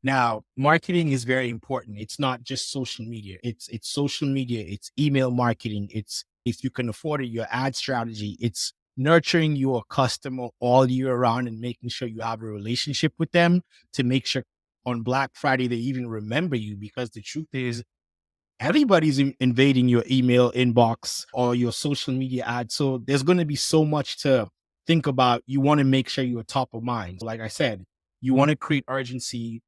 Now, marketing is very important. It's not just social media. It's social media, it's email marketing, it's if you can afford it, your ad strategy, it's nurturing your customer all year round and making sure you have a relationship with them to make sure on Black Friday they even remember you because the truth is everybody's invading your email inbox or your social media ads. So there's going to be so much to think about. You want to make sure you're top of mind. Like I said, you want to create urgency.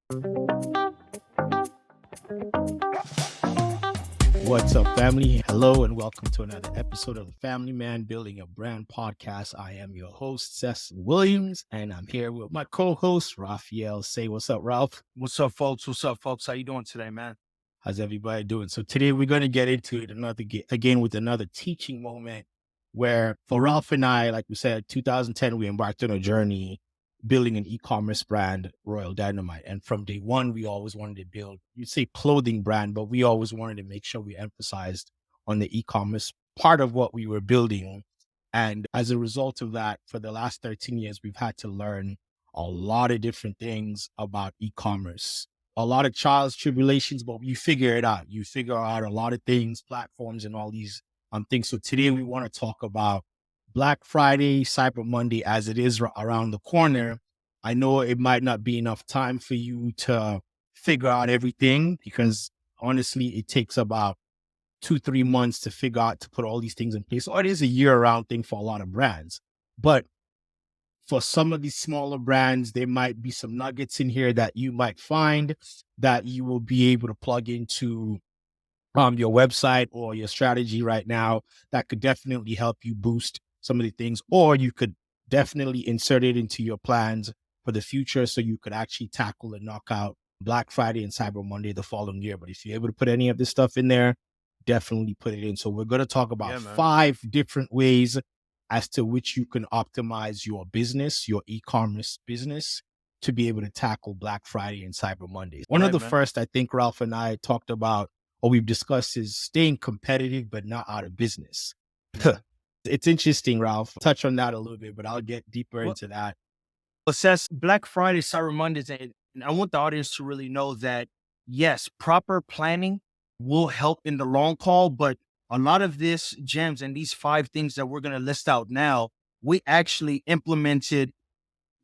What's up, family? Hello, and welcome to another episode of the Family Man Building a Brand podcast. I am your host, Cecil Williams, and I'm here with my co-host, Raphael. Say what's up, Ralph. What's up, folks? What's up, folks? How you doing today, man? How's everybody doing? So today we're going to get into it again with another teaching moment where for Ralph and I, like we said, 2010, we embarked on a journey building an e-commerce brand, Royal Dynamite. And from day one, we always wanted to build, you'd say clothing brand, but we always wanted to make sure we emphasized on the e-commerce part of what we were building. And as a result of that, for the last 13 years, we've had to learn a lot of different things about e-commerce, a lot of trials, tribulations, but you figure it out. You figure out a lot of things, platforms and all these things. So today we want to talk about Black Friday, Cyber Monday, as it is around the corner. I know it might not be enough time for you to figure out everything because honestly, it takes about 2-3 months to figure out to put all these things in place. So it is a year-round thing for a lot of brands. But for some of these smaller brands, there might be some nuggets in here that you might find that you will be able to plug into your website or your strategy right now that could definitely help you boost some of the things, or you could definitely insert it into your plans for the future so you could actually tackle and knock out Black Friday and Cyber Monday the following year. But if you're able to put any of this stuff in there, definitely put it in. So we're going to talk about 5 different ways as to which you can optimize your business, your e-commerce business, to be able to tackle Black Friday and Cyber Monday. One of the first, I think Ralph and I talked about, or we've discussed, is staying competitive, but not out of business. It's interesting, Ralph. Touch on that a little bit, but I'll get deeper into that. Well, says Black Friday, Cyber Mondays, and I want the audience to really know that, yes, proper planning will help in the long haul, but a lot of this gems and these 5 things that we're going to list out now, we actually implemented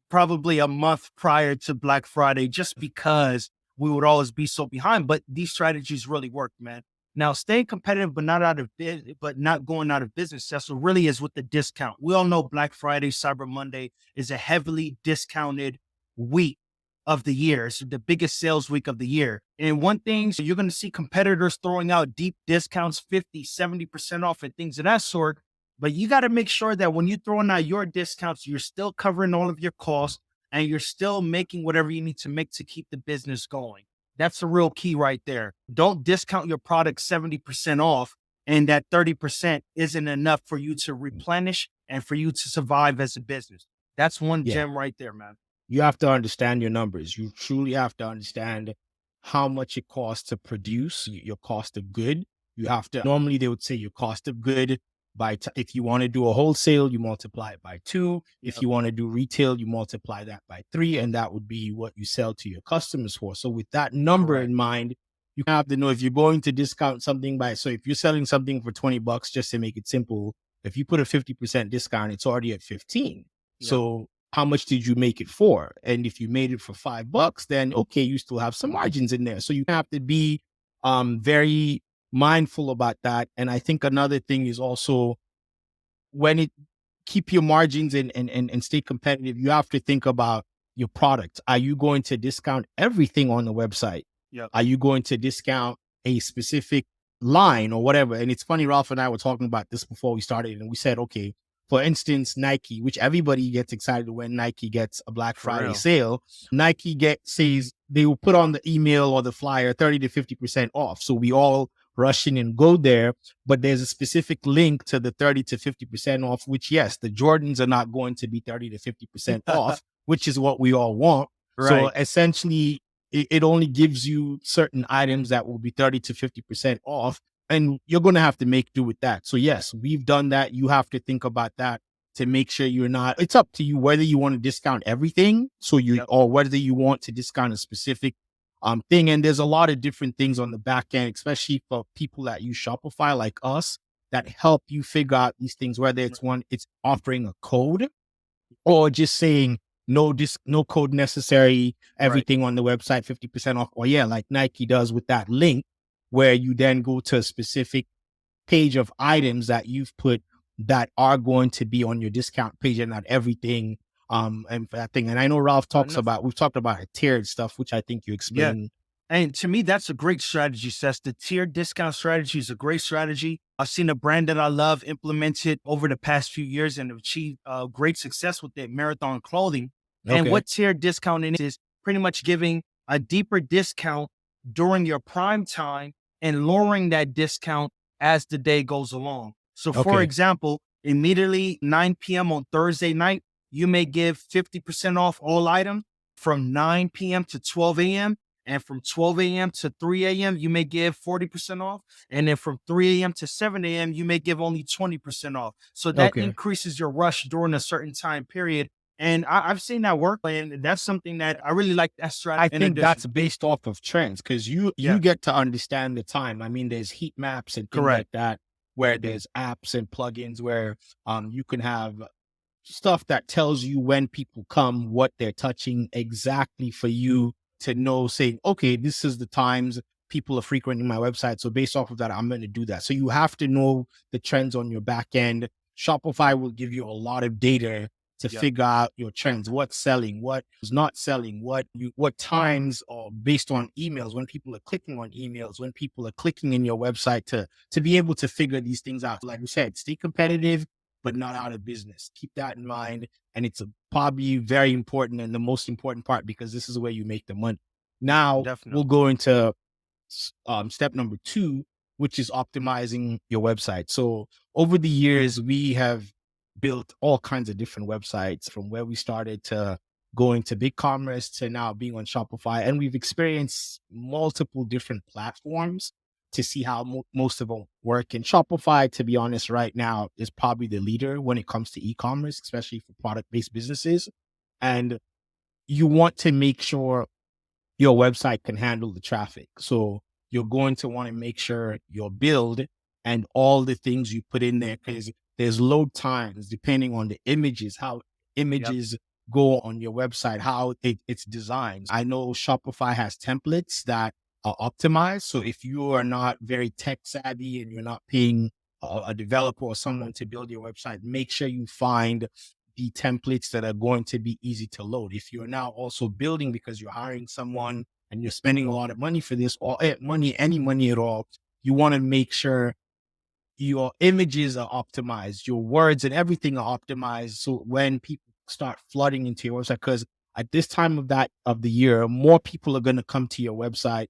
probably a month prior to Black Friday just because we would always be so behind. But these strategies really work, man. Now, staying competitive, but not going out of business. That's what really is with the discount. We all know Black Friday, Cyber Monday is a heavily discounted week of the year. It's the biggest sales week of the year. And one thing, so you're going to see competitors throwing out deep discounts, 50, 70% off and things of that sort. But you got to make sure that when you're throwing out your discounts, you're still covering all of your costs and you're still making whatever you need to make to keep the business going. That's the real key right there. Don't discount your product 70% off and that 30% isn't enough for you to replenish and for you to survive as a business. That's one gem right there, man. You have to understand your numbers. You truly have to understand how much it costs to produce your cost of good. You have to, normally they would say your cost of good if you want to do a wholesale, you multiply it by 2. If you want to do retail, you multiply that by 3, and that would be what you sell to your customers for. So with that number in mind, you have to know if you're going to discount something so if you're selling something for $20, just to make it simple, if you put a 50% discount, it's already at 15. So how much did you make it for? And if you made it for $5, then okay, you still have some margins in there. So you have to be very mindful about that. And I think another thing is also keep your margins and stay competitive, you have to think about your product. Are you going to discount everything on the website? Are you going to discount a specific line or whatever? And it's funny, Ralph and I were talking about this before we started, and we said, okay, for instance, Nike, which everybody gets excited when Nike gets a Black Friday sale. Nike says they will put on the email or the flyer 30 to 50% off. So we all rush in and go there, but there's a specific link to the 30 to 50% off, which yes, the Jordans are not going to be 30 to 50% off, which is what we all want. Right. So essentially it only gives you certain items that will be 30 to 50% off, and you're going to have to make do with that. So yes, we've done that. You have to think about that to make sure you're not, it's up to you whether you want to discount everything. So or whether you want to discount a specific thing. And there's a lot of different things on the back end, especially for people that use Shopify like us, that help you figure out these things, whether it's offering a code or just saying no code necessary, Right. everything on the website 50% off, or yeah, like Nike does with that link, where you then go to a specific page of items that you've put that are going to be on your discount page and not everything. And for that thing. And I know Ralph we've talked about a tiered stuff, which I think you Yeah. explained. And to me, that's a great strategy, Seth. The tier discount strategy is a great strategy. I've seen a brand that I love implement it over the past few years and achieved great success with it, Marathon Clothing. And Okay. what tier discounting is pretty much giving a deeper discount during your prime time and lowering that discount as the day goes along. So, for Okay. example, immediately 9 p.m. on Thursday night, you may give 50% off all items from 9 p.m. to 12 a.m. And from 12 a.m. to 3 a.m., you may give 40% off. And then from 3 a.m. to 7 a.m., you may give only 20% off. So that Okay. increases your rush during a certain time period. And I've seen that work. And that's something that I really like that strategy I in think addition. that's based off of trends, because you Yeah, get to understand the time. I mean, there's heat maps and things correct. like that, where there's apps and plugins where you can have stuff that tells you when people come, what they're touching exactly for you to know, saying, okay, this is the times people are frequenting my website. So based off of that, I'm going to do that. So you have to know the trends on your back end. Shopify will give you a lot of data to Yep. figure out your trends, what's selling, what is not selling, what times, or based on emails, when people are clicking on emails, when people are clicking in your website, to be able to figure these things out. Like we said, stay competitive, but not out of business. Keep that in mind. And it's probably very important and the most important part, because this is where you make the money. Now we'll Definitely. go into step number 2, which is optimizing your website. So over the years, we have built all kinds of different websites, from where we started to going to BigCommerce to now being on Shopify. And we've experienced multiple different platforms to see how most of them work. And Shopify, to be honest, right now is probably the leader when it comes to e-commerce, especially for product-based businesses. And you want to make sure your website can handle the traffic. So you're going to want to make sure your build and all the things you put in there, because there's load times depending on the images, how Yep. images go on your website, how it's designed. I know Shopify has templates that are optimized. So if you are not very tech savvy and you're not paying a developer or someone to build your website, make sure you find the templates that are going to be easy to load. If you're now also building because you're hiring someone and you're spending a lot of money for this, or any money at all, you want to make sure your images are optimized, your words and everything are optimized. So when people start flooding into your website, because at this time of the year, more people are going to come to your website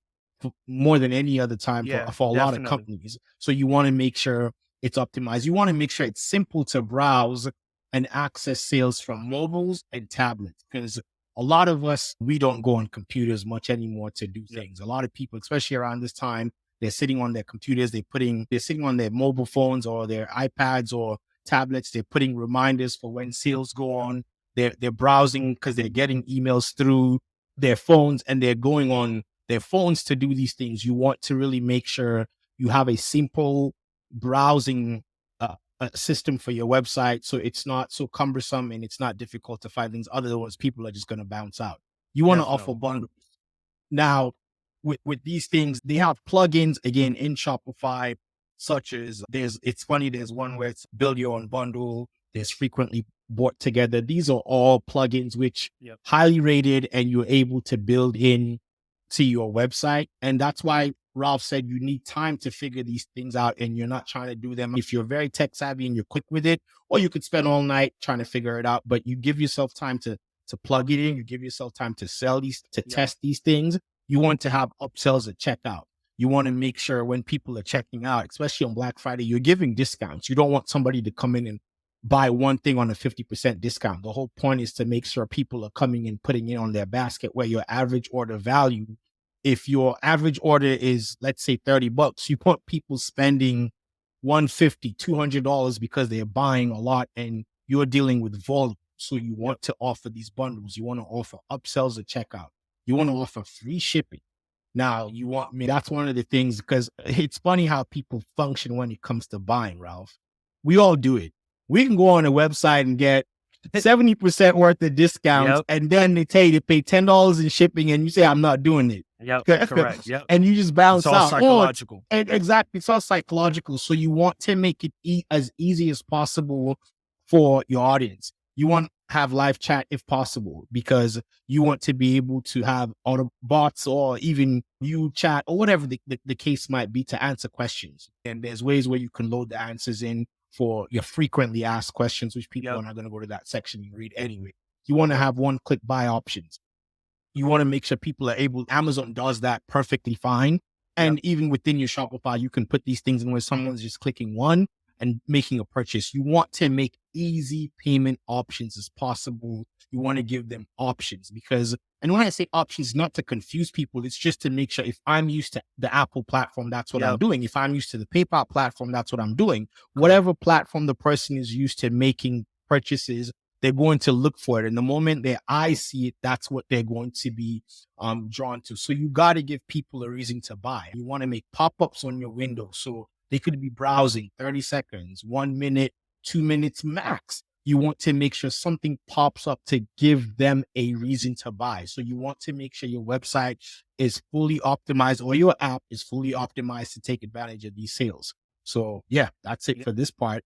more than any other time Yeah, for a lot of definitely. companies. So you want to make sure it's optimized. You want to make sure it's simple to browse and access sales from mobiles and tablets, because a lot of us, we don't go on computers much anymore to do Yep. things. A lot of people, especially around this time, they're sitting on their computers, they're sitting on their mobile phones or their iPads or tablets. They're putting reminders for when sales go on. They're browsing because they're getting emails through their phones, and they're going on their phones to do these things. You want to really make sure you have a simple browsing system for your website, so it's not so cumbersome and it's not difficult to find things. Otherwise, people are just going to bounce out. You want to offer Definitely. bundles. Now, with these things, they have plugins again in Shopify, such as it's funny, there's one where it's build your own bundle, there's frequently bought together. These are all plugins which Yep. highly rated, and you're able to build in to your website. And that's why Ralph said you need time to figure these things out, and you're not trying to do them if you're very tech savvy and you're quick with it, or you could spend all night trying to figure it out. But you give yourself time to plug it in. You give yourself time to sell these, to Yep. test these things. You want to have upsells at checkout. You want to make sure when people are checking out, especially on Black Friday, you're giving discounts. You don't want somebody to come in and buy one thing on a 50% discount. The whole point is to make sure people are coming and putting it on their basket, where your average order value, if your average order is, let's say, $30, you want people spending 150, $200 because they're buying a lot and you're dealing with volume. So you Yep. want to offer these bundles. You want to offer upsells at checkout. You want to offer free shipping. Now you want me, that's one of the things, because it's funny how people function when it comes to buying, Ralph. We all do it. We can go on a website and get 70% worth of discounts, Yep. and then they tell you to pay $10 in shipping, and you say, I'm not doing it. Yep. Correct. Yep. And you just It's bounce all out. Oh, psychological. exactly. It's all psychological. So you want to make it as easy as possible for your audience. You want to have live chat if possible, because you want to be able to have auto bots or even you chat or whatever the case might be to answer questions. And there's ways where you can load the answers in for your frequently asked questions, which people Yep. are not going to go to that section and read anyway. You want to have one click buy options. You want to make sure people are able, Amazon does that perfectly fine. And even within your Shopify, you can put these things in where someone's just clicking one and making a purchase. You want to make easy payment options as possible. You want to give them options because, and when I say options, not to confuse people, it's just to make sure if I'm used to the Apple platform, that's what I'm doing. If I'm used to the PayPal platform, that's what I'm doing. Whatever platform the person is used to making purchases, they're going to look for it. And the moment their eyes see it, that's what they're going to be drawn to. So you got to give people a reason to buy. You want to make pop-ups on your window. So they could be browsing 30 seconds, 1 minute, 2 minutes max. You want to make sure something pops up to give them a reason to buy. So you want to make sure your website is fully optimized or your app is fully optimized to take advantage of these sales. So yeah, that's it for this part.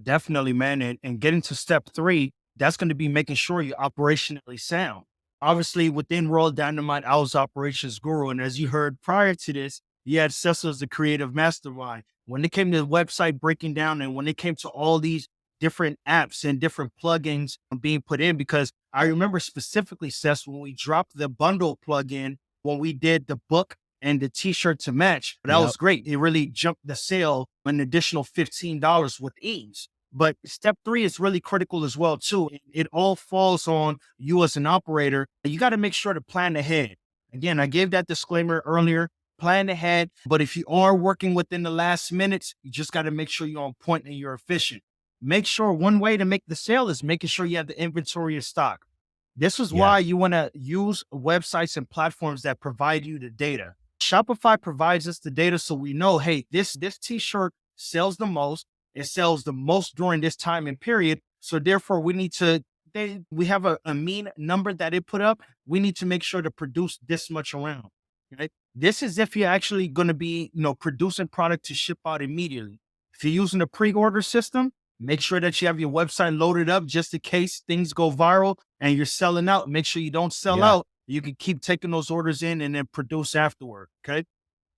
Definitely, man. And getting to step 3, that's going to be making sure you're operationally sound. Obviously, within Royal Dynamite, I was operations guru. And as you heard prior to this, you had Cecil as the creative mastermind. When it came to the website breaking down and when it came to all these different apps and different plugins being put in, because I remember specifically, Cecil, when we dropped the bundle plugin, when we did the book and the t-shirt to match, that was great. It really jumped the sale an additional $15 with ease. But step 3 is really critical as well, too. It all falls on you as an operator. You got to make sure to plan ahead. Again, I gave that disclaimer earlier, plan ahead. But if you are working within the last minutes, you just got to make sure you're on point and you're efficient. Make sure one way to make the sale is making sure you have the inventory of stock. This is why you want to use websites and platforms that provide you the data. Shopify provides us the data so we know, hey, this t-shirt sells the most. It sells the most during this time and period. So therefore, we need to, we have a mean number that it put up. We need to make sure to produce this much around. Right? This is if you're actually going to be, producing product to ship out immediately. If you're using a pre-order system, make sure that you have your website loaded up just in case things go viral and you're selling out. Make sure you don't sell out. You can keep taking those orders in and then produce afterward. Okay.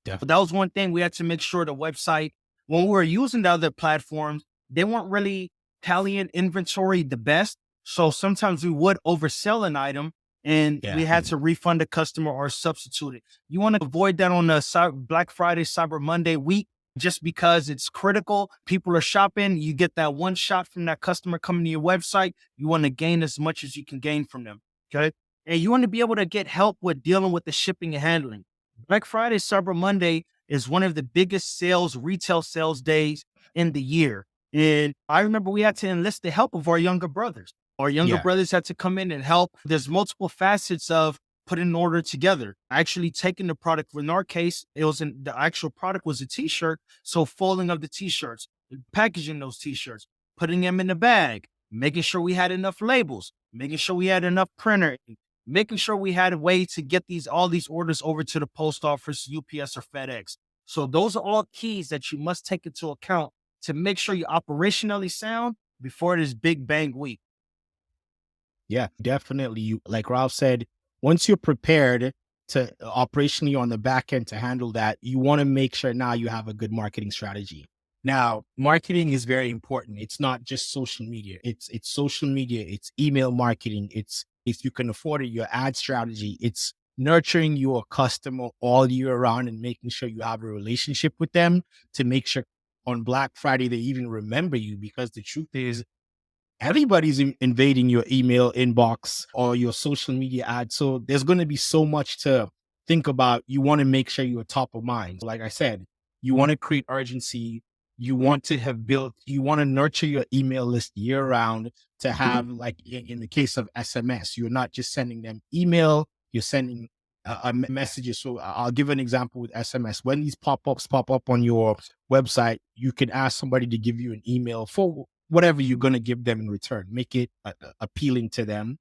Definitely. But that was one thing we had to make sure the website, when we were using the other platforms, they weren't really tallying inventory the best. So sometimes we would oversell an item and we had to refund the customer or substitute it. You want to avoid that on the Black Friday, Cyber Monday week, just because it's critical. People are shopping. You get that one shot from that customer coming to your website. You want to gain as much as you can gain from them. Okay. And you want to be able to get help with dealing with the shipping and handling. Black Friday, Cyber Monday is one of the biggest retail sales days in the year. And I remember we had to enlist the help of our younger brothers. Our younger brothers had to come in and help. There's multiple facets of putting an order together. Actually taking the product. In our case, the actual product was a t-shirt. So folding of the t-shirts, packaging those t-shirts, putting them in the bag, making sure we had enough labels, making sure we had enough printer, making sure we had a way to get all these orders over to the post office, UPS or FedEx. So those are all keys that you must take into account to make sure you're operationally sound before this big bang week. Yeah, definitely. You, like Ralph said, once you're prepared to operationally on the back end to handle that, you want to make sure now you have a good marketing strategy. Now, marketing is very important. It's not just social media. It's social media. It's email marketing. It's, if you can afford it, your ad strategy. It's nurturing your customer all year round and making sure you have a relationship with them to make sure on Black Friday they even remember you, because the truth is everybody's invading your email inbox or your social media ads. So there's going to be so much to think about. You want to make sure you're top of mind. Like I said, you want to create urgency. You want to nurture your email list year round to have, like in the case of SMS, you're not just sending them email, you're sending messages. So I'll give an example with SMS. When these pop-ups pop up on your website, you can ask somebody to give you an email for whatever you're going to give them in return. Make it appealing to them,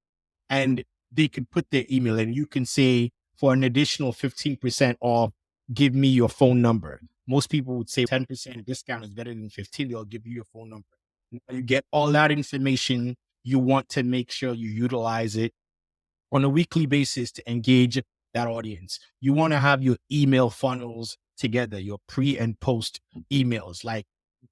and they can put their email in. You can say, for an additional 15% off, give me your phone number. Most people would say 10% discount is better than 15. They'll give you your phone number. You get all that information. You want to make sure you utilize it on a weekly basis to engage that audience. You want to have your email funnels together, your pre and post emails. Like,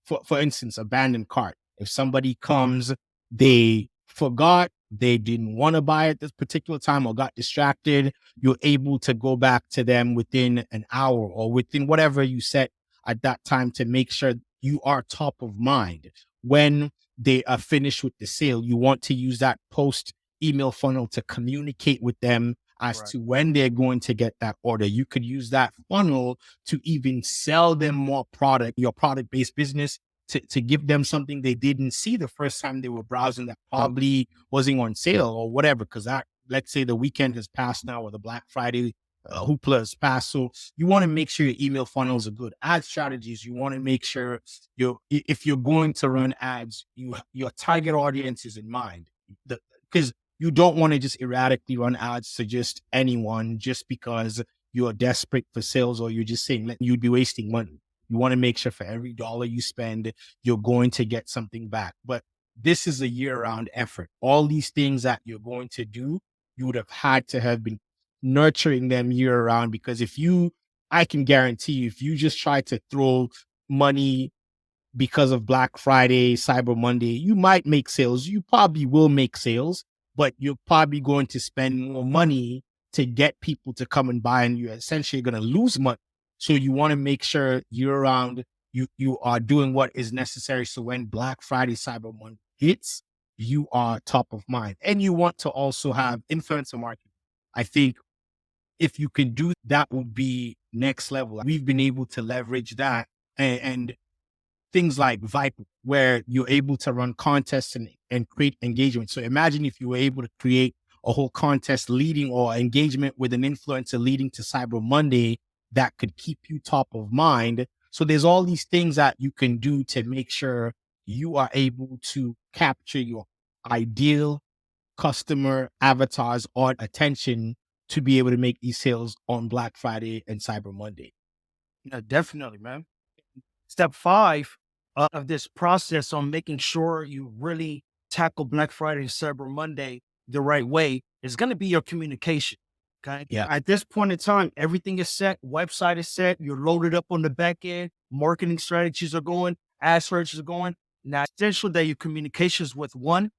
for instance, abandoned cart. If somebody comes, they forgot, they didn't want to buy at this particular time or got distracted, you're able to go back to them within an hour or within whatever you set at that time to make sure you are top of mind. When they are finished with the sale, you want to use that post email funnel to communicate with them as Right. to when they're going to get that order. You could use that funnel to even sell them more product, your product-based business, to give them something they didn't see the first time they were browsing that probably wasn't on sale or whatever. Because that, let's say the weekend has passed now or the Black Friday hoopla has passed. So you want to make sure your email funnels are good. Ad strategies, you want to make sure if you're going to run ads, your target audience is in mind. Because you don't want to just erratically run ads to just anyone just because you're desperate for sales or you're just saying you'd be wasting money. You want to make sure for every dollar you spend, you're going to get something back. But this is a year-round effort. All these things that you're going to do, you would have had to have been nurturing them year-round, because I can guarantee you, if you just try to throw money because of Black Friday, Cyber Monday, you might make sales. You probably will make sales, but you're probably going to spend more money to get people to come and buy, and you're essentially going to lose money. So you want to make sure year round you are doing what is necessary. So when Black Friday, Cyber Monday hits, you are top of mind. And you want to also have influencer marketing. I think if you can do that, would be next level. We've been able to leverage that, and things like Viper, where you're able to run contests and create engagement. So imagine if you were able to create a whole contest leading or engagement with an influencer leading to Cyber Monday that could keep you top of mind. So there's all these things that you can do to make sure you are able to capture your ideal customer avatars or attention to be able to make these sales on Black Friday and Cyber Monday. Yeah, definitely, man. Step 5 of this process on making sure you really tackle Black Friday and Cyber Monday the right way is going to be your communication. Okay. Yeah, At this point in time, everything is set, website is set, you're loaded up on the back end, marketing strategies are going, ad strategies are going. Now, it's essential that your communications with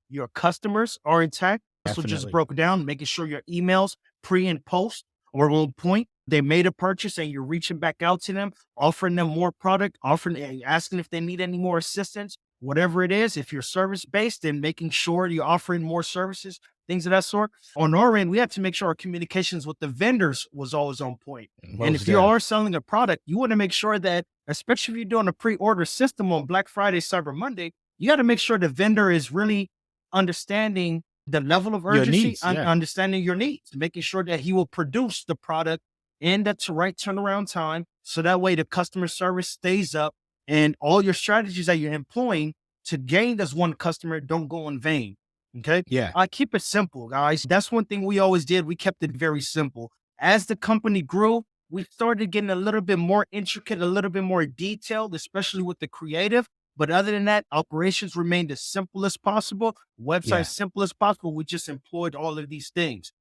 your customers are intact. So just definitely. broke down, making sure your emails pre and post are on point. They made a purchase and you're reaching back out to them, offering them more product, asking if they need any more assistance, whatever it is. If you're service based, then making sure you're offering more services, things of that sort. On our end, we have to make sure our communications with the vendors was always on point. And Most if you deaf. are selling a product, you want to make sure that, especially if you're doing a pre-order system on Black Friday, Cyber Monday, you got to make sure the vendor is really understanding the level of Your urgency needs, and yeah. understanding your needs, making sure that he will produce the product in that's right turnaround time. So that way the customer service stays up and all your strategies that you're employing to gain this one customer don't go in vain. Okay. Yeah. I keep it simple, guys. That's one thing we always did. We kept it very simple. As the company grew, we started getting a little bit more intricate, a little bit more detailed, especially with the creative. But other than that, operations remained as simple as possible, website Yeah. as simple as possible. We just employed all of these things.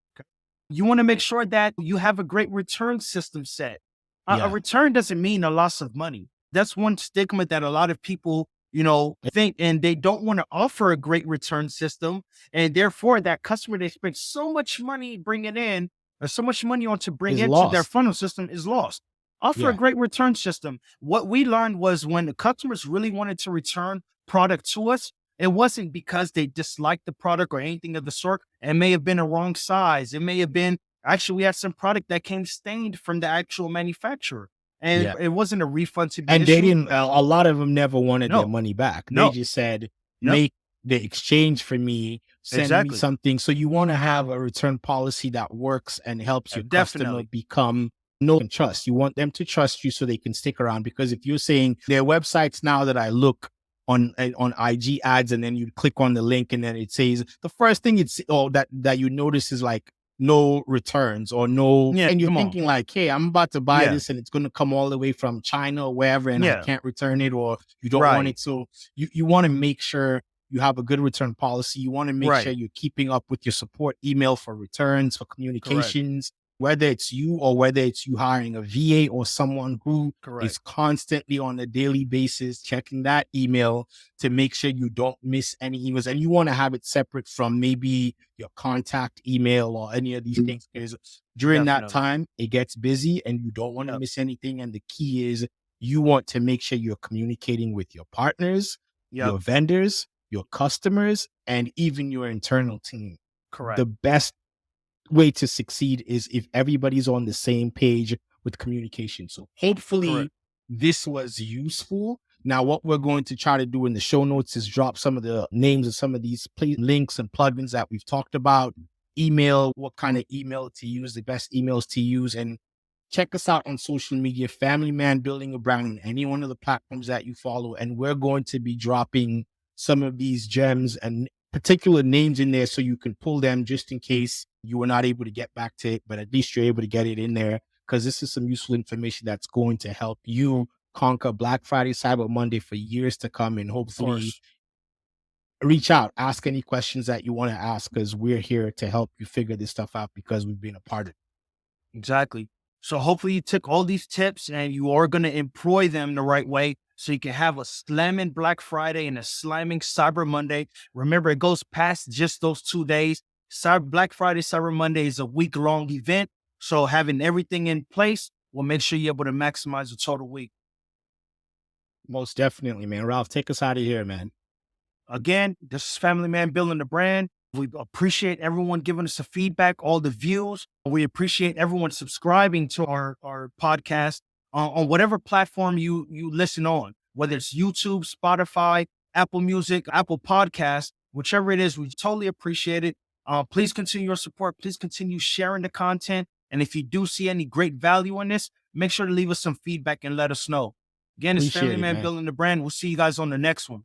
You want to make sure that you have a great return system set. A Yeah. return doesn't mean a loss of money. That's one stigma that a lot of people, think, and they don't want to offer a great return system. And therefore, that customer they spent so much money bringing in, or so much money on to bring Is into their lost. funnel system is lost. Offer a Yeah. great return system. What we learned was when the customers really wanted to return product to us, it wasn't because they disliked the product or anything of the sort. It may have been a wrong size. It may have been actually we had some product that came stained from the actual manufacturer, and Yeah. it wasn't a refund to be And they issued. didn't, a lot of them never wanted their No, money back. They no, just said, no. make they exchange for me, send me Exactly. something. So you want to have a return policy that works and helps your customer Definitely. become know and trust. You want them to trust you so they can stick around. Because if you're saying there are websites now that I look on IG ads, and then you click on the link and then it says the first thing it's or that you notice is like no returns or no, Yeah, and you're come on. thinking like, hey, I'm about to buy Yeah. this and it's going to come all the way from China or wherever, and I Yeah. can't return it, or you don't want Right. it. So you want to make sure you have a good return policy. You want to make sure Right. you're keeping up with your support email for returns, for Correct. communications, whether it's you or whether it's you hiring a VA or someone who is Correct. constantly on a daily basis checking that email to make sure you don't miss any emails. And you want to have it separate from maybe your contact email or any of these things, because during that Definitely. time it gets busy and you don't want to Yep. miss anything. And the key is you want to make sure you're communicating with your partners, Yep. your vendors, your customers, and even your internal team. Correct. The best way to succeed is if everybody's on the same page with communication. So hopefully Correct. this was useful. Now, what we're going to try to do in the show notes is drop some of the names of some of these links and plugins that we've talked about, email, what kind of email to use, the best emails to use, and check us out on social media, Family Man Building a Brand, on any one of the platforms that you follow. And we're going to be dropping some of these gems and particular names in there so you can pull them just in case you were not able to get back to it, but at least you're able to get it in there, because this is some useful information that's going to help you conquer Black Friday, Cyber Monday for years to come. And Of hopefully course. reach out, ask any questions that you want to ask, because we're here to help you figure this stuff out because we've been a part of it. Exactly. So hopefully you took all these tips and you are going to employ them the right way so you can have a slamming Black Friday and a slamming Cyber Monday. Remember, it goes past just those 2 days. Black Friday, Cyber Monday is a week-long event. So having everything in place will make sure you're able to maximize the total week. Most definitely, man. Ralph, take us out of here, man. Again, this is Family Man Building the Brand. We appreciate everyone giving us the feedback, all the views. We appreciate everyone subscribing to our podcast on whatever platform you listen on, whether it's YouTube, Spotify, Apple Music, Apple Podcasts, whichever it is, we totally appreciate it. Please continue your support. Please continue sharing the content. And if you do see any great value in this, make sure to leave us some feedback and let us know. Again, it's Family Appreciate it, Man man. Building the Brand. We'll see you guys on the next one.